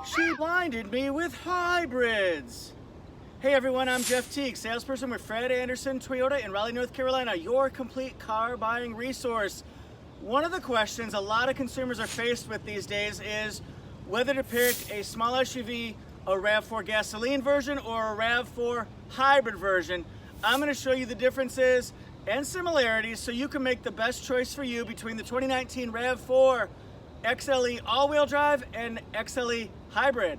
She blinded me with hybrids. Hey everyone, I'm Jeff Teague, salesperson with Fred Anderson Toyota in Raleigh, North Carolina, your complete car buying resource. One of the questions a lot of consumers are faced with these days is whether to pick a small SUV, a RAV4 gasoline version, or a RAV4 hybrid version. I'm going to show you the differences and similarities so you can make the best choice for you between the 2019 RAV4 XLE all-wheel drive and XLE hybrid.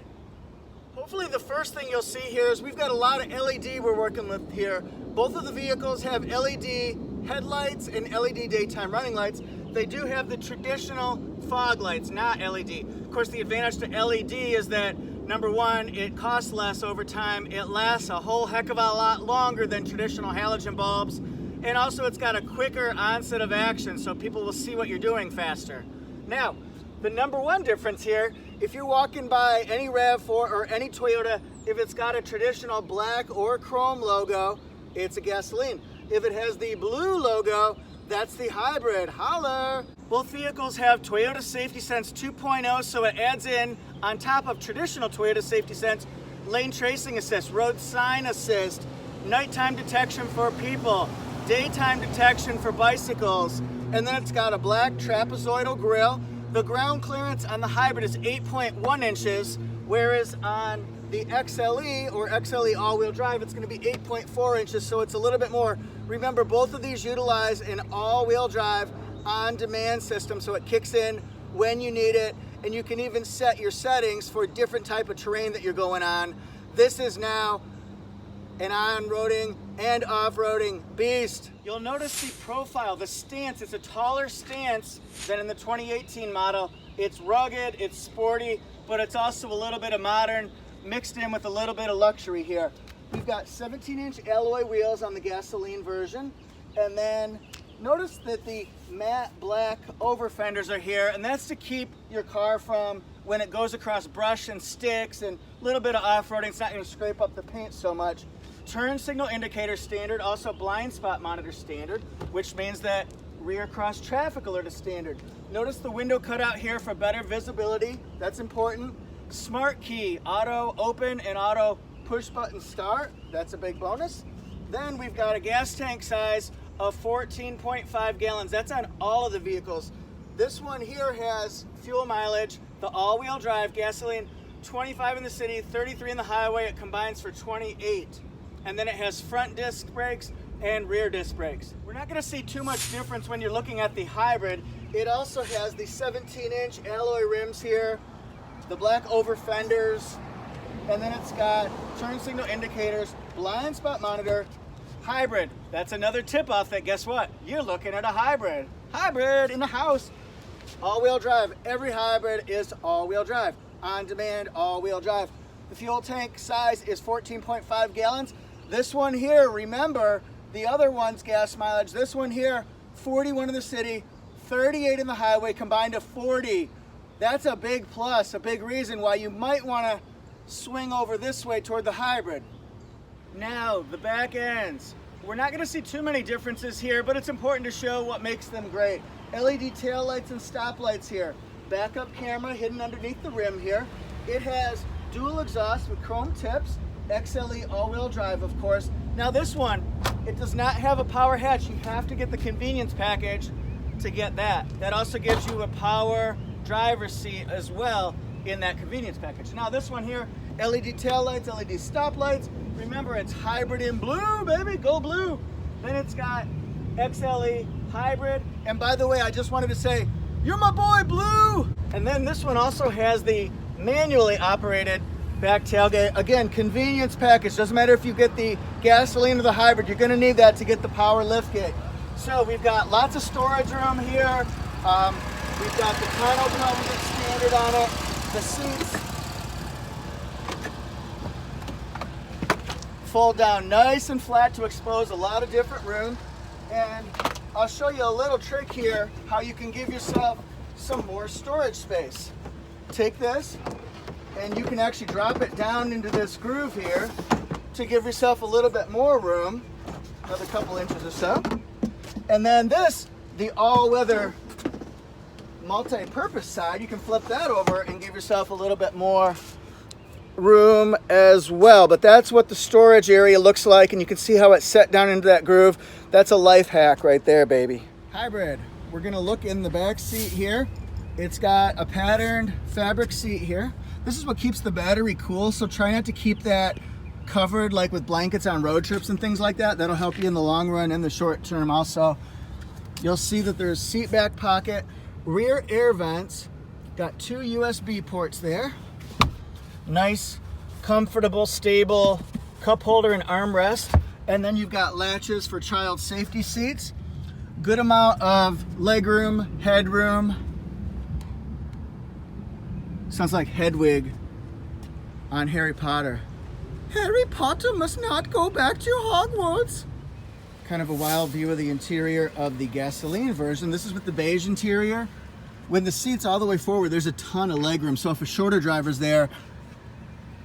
Hopefully the first thing you'll see here is we've got a lot of LED we're working with here. Both of the vehicles have LED headlights and LED daytime running lights. They do have the traditional fog lights, not LED. Of course, the advantage to LED is that, number one, it costs less over time. It lasts a whole heck of a lot longer than traditional halogen bulbs. And also it's got a quicker onset of action, so people will see what you're doing faster. Now, the number one difference here, if you're walking by any RAV4 or any Toyota, if it's got a traditional black or chrome logo, it's a gasoline. If it has the blue logo, that's the hybrid. Holler! Both vehicles have Toyota Safety Sense 2.0, so it adds in, on top of traditional Toyota Safety Sense, lane tracing assist, road sign assist, nighttime detection for people, daytime detection for bicycles, and then it's got a black trapezoidal grille. The ground clearance on the hybrid is 8.1 inches, whereas on the XLE or XLE all-wheel drive, it's going to be 8.4 inches, so it's a little bit more. Remember, both of these utilize an all-wheel drive on-demand system, so it kicks in when you need it, and you can even set your settings for different type of terrain that you're going on. This is now an on-roading and off-roading beast. You'll notice the profile, the stance. It's a taller stance than in the 2018 model. It's rugged, it's sporty, but it's also a little bit of modern mixed in with a little bit of luxury here. We've got 17-inch alloy wheels on the gasoline version, and then notice that the matte black over fenders are here, and that's to keep your car from, when it goes across brush and sticks and a little bit of off-roading, it's not going to scrape up the paint so much. Turn signal indicator standard, also blind spot monitor standard, which means that rear cross traffic alert is standard. Notice the window cutout here for better visibility, that's important. Smart key, auto open and auto push button start, that's a big bonus. Then we've got a gas tank size of 14.5 gallons, that's on all of the vehicles. This one here has fuel mileage, the all-wheel drive gasoline, 25 in the city, 33 in the highway, it combines for 28. And then it has front disc brakes and rear disc brakes. We're not going to see too much difference when you're looking at the hybrid. It also has the 17-inch alloy rims here, the black over fenders, and then it's got turn signal indicators, blind spot monitor, hybrid. That's another tip-off that, guess what? You're looking at a hybrid. Hybrid in the house. All-wheel drive. Every hybrid is all-wheel drive. On-demand, all-wheel drive. The fuel tank size is 14.5 gallons. This one here, remember, the other one's gas mileage. This one here, 41 in the city, 38 in the highway, combined to 40. That's a big plus, a big reason why you might want to swing over this way toward the hybrid. Now, the back ends. We're not going to see too many differences here, but it's important to show what makes them great. LED tail lights and stop lights here. Backup camera hidden underneath the rim here. It has dual exhaust with chrome tips. XLE all-wheel drive, of course. Now this one, it does not have a power hatch. You have to get the convenience package to get that. That also gives you a power driver's seat as well in that convenience package. Now this one here, LED tail lights, LED stop lights. Remember, it's hybrid in blue, baby, go blue. Then it's got XLE hybrid. And by the way, I just wanted to say, you're my boy, Blue. And then this one also has the manually operated back tailgate. Again, convenience package. Doesn't matter if you get the gasoline or the hybrid, you're gonna need that to get the power liftgate. So we've got lots of storage room here. We've got the tonneau comes with standard on it. The seats fold down nice and flat to expose a lot of different room. And I'll show you a little trick here, how you can give yourself some more storage space. Take this, and you can actually drop it down into this groove here to give yourself a little bit more room, another couple inches or so. And then this, the all-weather multi-purpose side, you can flip that over and give yourself a little bit more room as well, but that's what the storage area looks like, and you can see how it's set down into that groove. That's a life hack right there, baby. Hybrid, we're gonna look in the back seat here. It's got a patterned fabric seat here. This is what keeps the battery cool, so try not to keep that covered like with blankets on road trips and things like that. That'll help you in the long run and the short term also. You'll see that there's seat back pocket, rear air vents, got 2 USB ports there. Nice, comfortable, stable cup holder and armrest. And then you've got latches for child safety seats. Good amount of legroom, headroom. Sounds like Hedwig on Harry Potter. Harry Potter must not go back to Hogwarts. Kind of a wild view of the interior of the gasoline version. This is with the beige interior. When the seat's all the way forward, there's a ton of legroom. So if a shorter driver's there,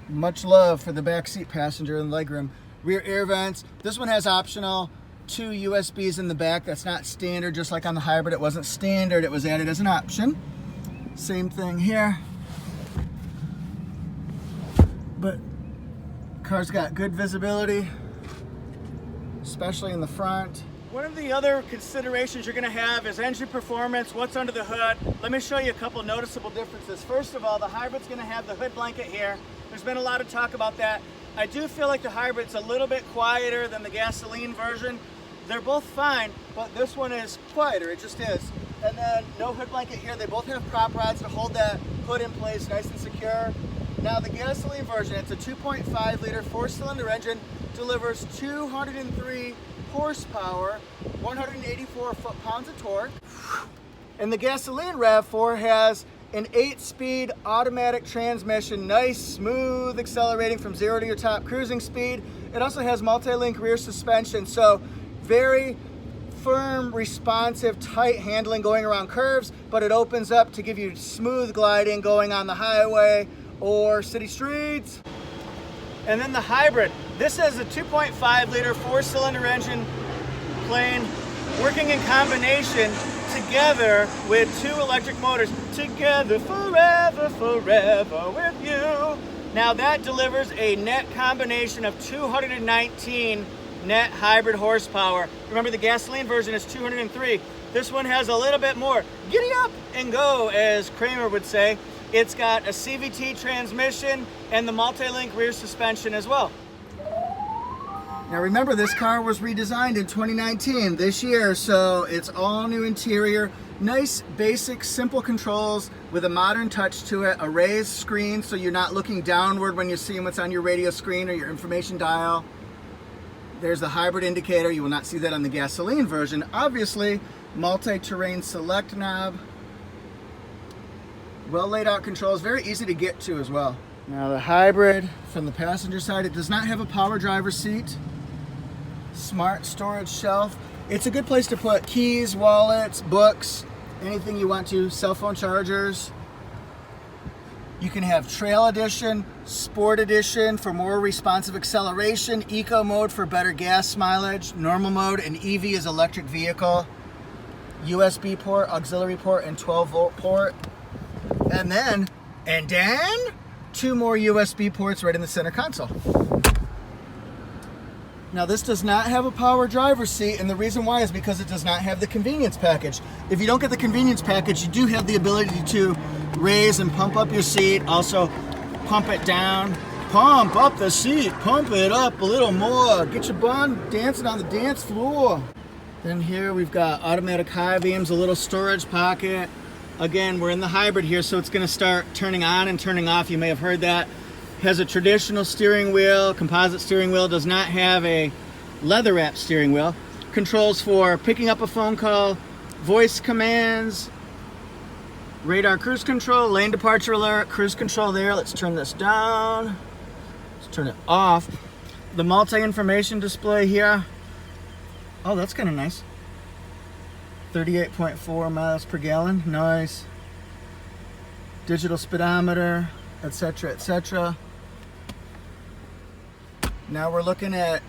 much love for the backseat passenger and legroom. Rear air vents. This one has optional 2 USBs in the back. That's not standard, just like on the hybrid. It wasn't standard, it was added as an option. Same thing here. But car's got good visibility, especially in the front. One of the other considerations you're going to have is engine performance, what's under the hood. Let me show you a couple noticeable differences. First of all, the hybrid's going to have the hood blanket here. There's been a lot of talk about that. I do feel like the hybrid's a little bit quieter than the gasoline version. They're both fine, but this one is quieter, it just is. And then no hood blanket here. They both have prop rods to hold that hood in place nice and secure. Now the gasoline version, it's a 2.5 liter 4-cylinder engine, delivers 203 horsepower, 184 foot-pounds of torque. And the gasoline RAV4 has an 8-speed automatic transmission, nice, smooth, accelerating from 0 to your top cruising speed. It also has multi-link rear suspension, so very firm, responsive, tight handling going around curves, but it opens up to give you smooth gliding going on the highway or city streets. And then the hybrid. This has a 2.5 liter 4-cylinder engine, plain, working in combination together with 2 electric motors. Together forever, forever with you. Now that delivers a net combination of 219 net hybrid horsepower. Remember, the gasoline version is 203. This one has a little bit more. Giddy up and go, as Kramer would say. It's got a CVT transmission and the multi-link rear suspension as well. Now remember, this car was redesigned in 2019, this year, so it's all new interior. Nice, basic, simple controls with a modern touch to it. A raised screen so you're not looking downward when you're seeing what's on your radio screen or your information dial. There's the hybrid indicator. You will not see that on the gasoline version. Obviously, multi-terrain select knob. Well laid out controls, very easy to get to as well. Now the hybrid, from the passenger side, it does not have a power driver seat. Smart storage shelf. It's a good place to put keys, wallets, books, anything you want to, cell phone chargers. You can have Trail Edition, Sport Edition for more responsive acceleration, Eco Mode for better gas mileage, Normal Mode, and EV is electric vehicle, USB port, auxiliary port, and 12-volt port. And then 2 more USB ports right in the center console. Now this does not have a power driver's seat, and the reason why is because it does not have the convenience package. If you don't get the convenience package, you do have the ability to raise and pump up your seat, also pump it down, pump up the seat, pump it up a little more, get your bun dancing on the dance floor. Then here we've got automatic high beams, a little storage pocket. Again, we're in the hybrid here, so it's going to start turning on and turning off. You may have heard that. Has a traditional steering wheel, composite steering wheel, does not have a leather wrap steering wheel. Controls for picking up a phone call, voice commands, radar cruise control, lane departure alert, cruise control there. Let's turn this down. Let's turn it off. The multi-information display here. Oh, that's kind of nice. 38.4 miles per gallon, nice. Digital speedometer, etc., etc. Now we're looking at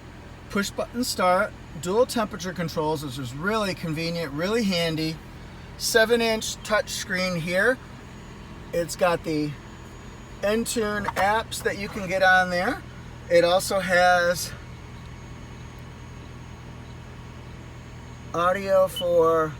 push button start, dual temperature controls, which is really convenient, really handy. 7-inch touch screen here. It's got the Entune apps that you can get on there. It also has audio for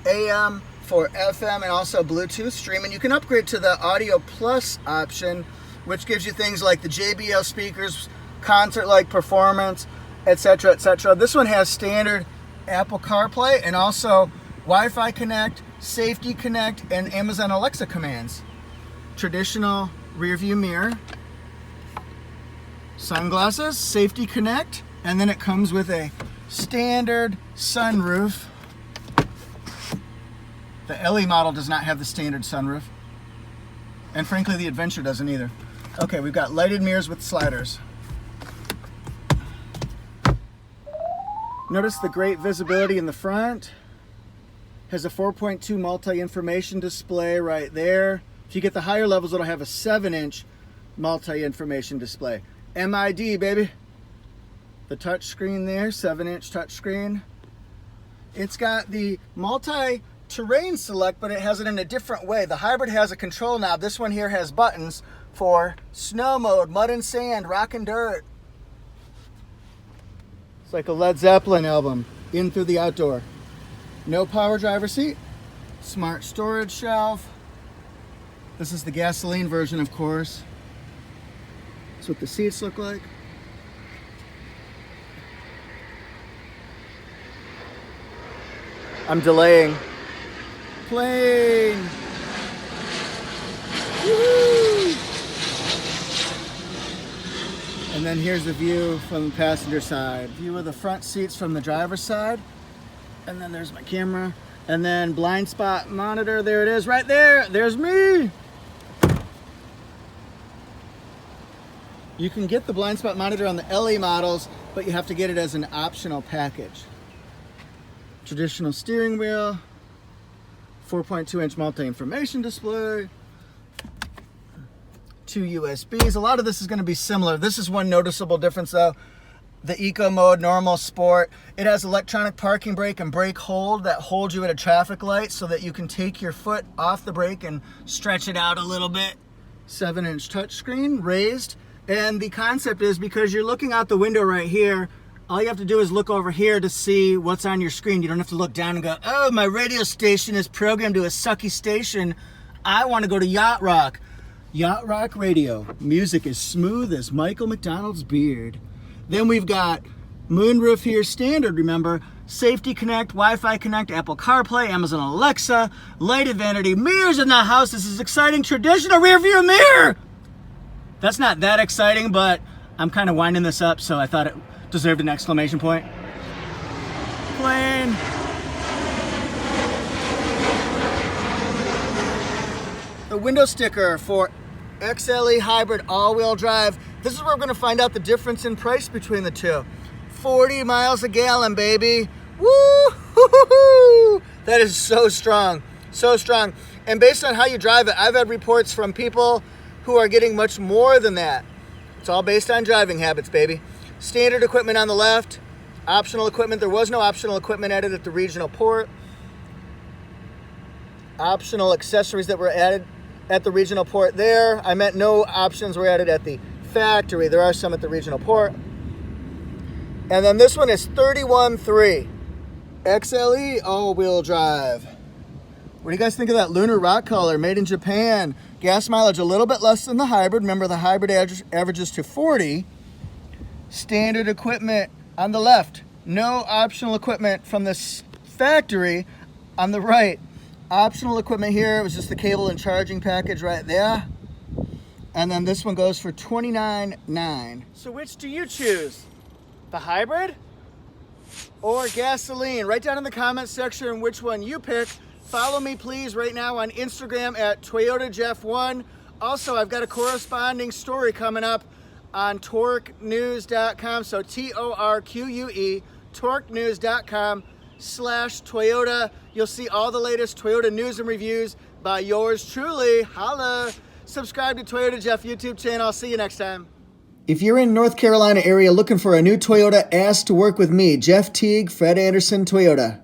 AM, for FM, and also Bluetooth streaming. You can upgrade to the Audio Plus option, which gives you things like the JBL speakers, concert-like performance, etc., etc. This one has standard Apple CarPlay and also Wi-Fi Connect, Safety Connect, and Amazon Alexa commands. Traditional rear view mirror, sunglasses, Safety Connect, and then it comes with a standard sunroof. The LE model does not have the standard sunroof, and frankly the Adventure doesn't either. Okay, we've got lighted mirrors with sliders. Notice the great visibility in the front. Has a 4.2 multi-information display right there. If you get the higher levels, it'll have a 7-inch multi-information display. MID, baby. The touch screen there, 7-inch touch screen. It's got the multi-terrain select, but it has it in a different way. The hybrid has a control knob. This one here has buttons for snow mode, mud and sand, rock and dirt. It's like a Led Zeppelin album, In Through the Outdoor. No power driver seat, smart storage shelf. This is the gasoline version, of course. That's what the seats look like. I'm delaying. Plane. Woo! And then here's the view from the passenger side. View of the front seats from the driver's side. And then there's my camera. And then blind spot monitor, there it is right there. There's me. You can get the blind spot monitor on the LE models, but you have to get it as an optional package. Traditional steering wheel, 4.2-inch multi-information display, 2 USBs. A lot of this is going to be similar. This is one noticeable difference though. The Eco Mode, Normal, Sport. It has electronic parking brake and brake hold that holds you at a traffic light so that you can take your foot off the brake and stretch it out a little bit. 7-inch touchscreen, raised. And the concept is because you're looking out the window right here, all you have to do is look over here to see what's on your screen. You don't have to look down and go, oh, my radio station is programmed to a sucky station. I want to go to Yacht Rock. Yacht Rock radio. Music is smooth as Michael McDonald's beard. Then we've got moonroof here, standard, remember. Safety Connect, Wi-Fi Connect, Apple CarPlay, Amazon Alexa, lighted vanity mirrors in the house. This is exciting. Traditional rear view mirror. That's not that exciting, but I'm kind of winding this up, so I thought it deserved an exclamation point. Plane. The window sticker for XLE Hybrid all-wheel drive. This is where we're going to find out the difference in price between the two. 40 miles a gallon, baby. Woo! That is so strong, so strong. And based on how you drive it, I've had reports from people who are getting much more than that. It's all based on driving habits, baby. Standard equipment on the left, optional equipment. There was no optional equipment added at the regional port. Optional accessories that were added at the regional port there. I meant no options were added at the factory. There are some at the regional port. And then this one is 31.3 XLE all-wheel drive. What do you guys think of that lunar rock color? Made in Japan. Gas mileage a little bit less than the hybrid. Remember, the hybrid averages to 40. Standard equipment on the left. No optional equipment from this factory on the right. Optional equipment here. It was just the cable and charging package right there. And then this one goes for $29.9. So which do you choose? The hybrid or gasoline? Write down in the comments section which one you pick. Follow me, please, right now on Instagram at ToyotaJeff1. Also, I've got a corresponding story coming up on torquenews.com. So TORQUE, torquenews.com/Toyota. You'll see all the latest Toyota news and reviews by yours truly. Holla! Subscribe to Toyota Jeff YouTube channel. I'll see you next time. If you're in North Carolina area looking for a new Toyota, ask to work with me, Jeff Teague, Fred Anderson Toyota.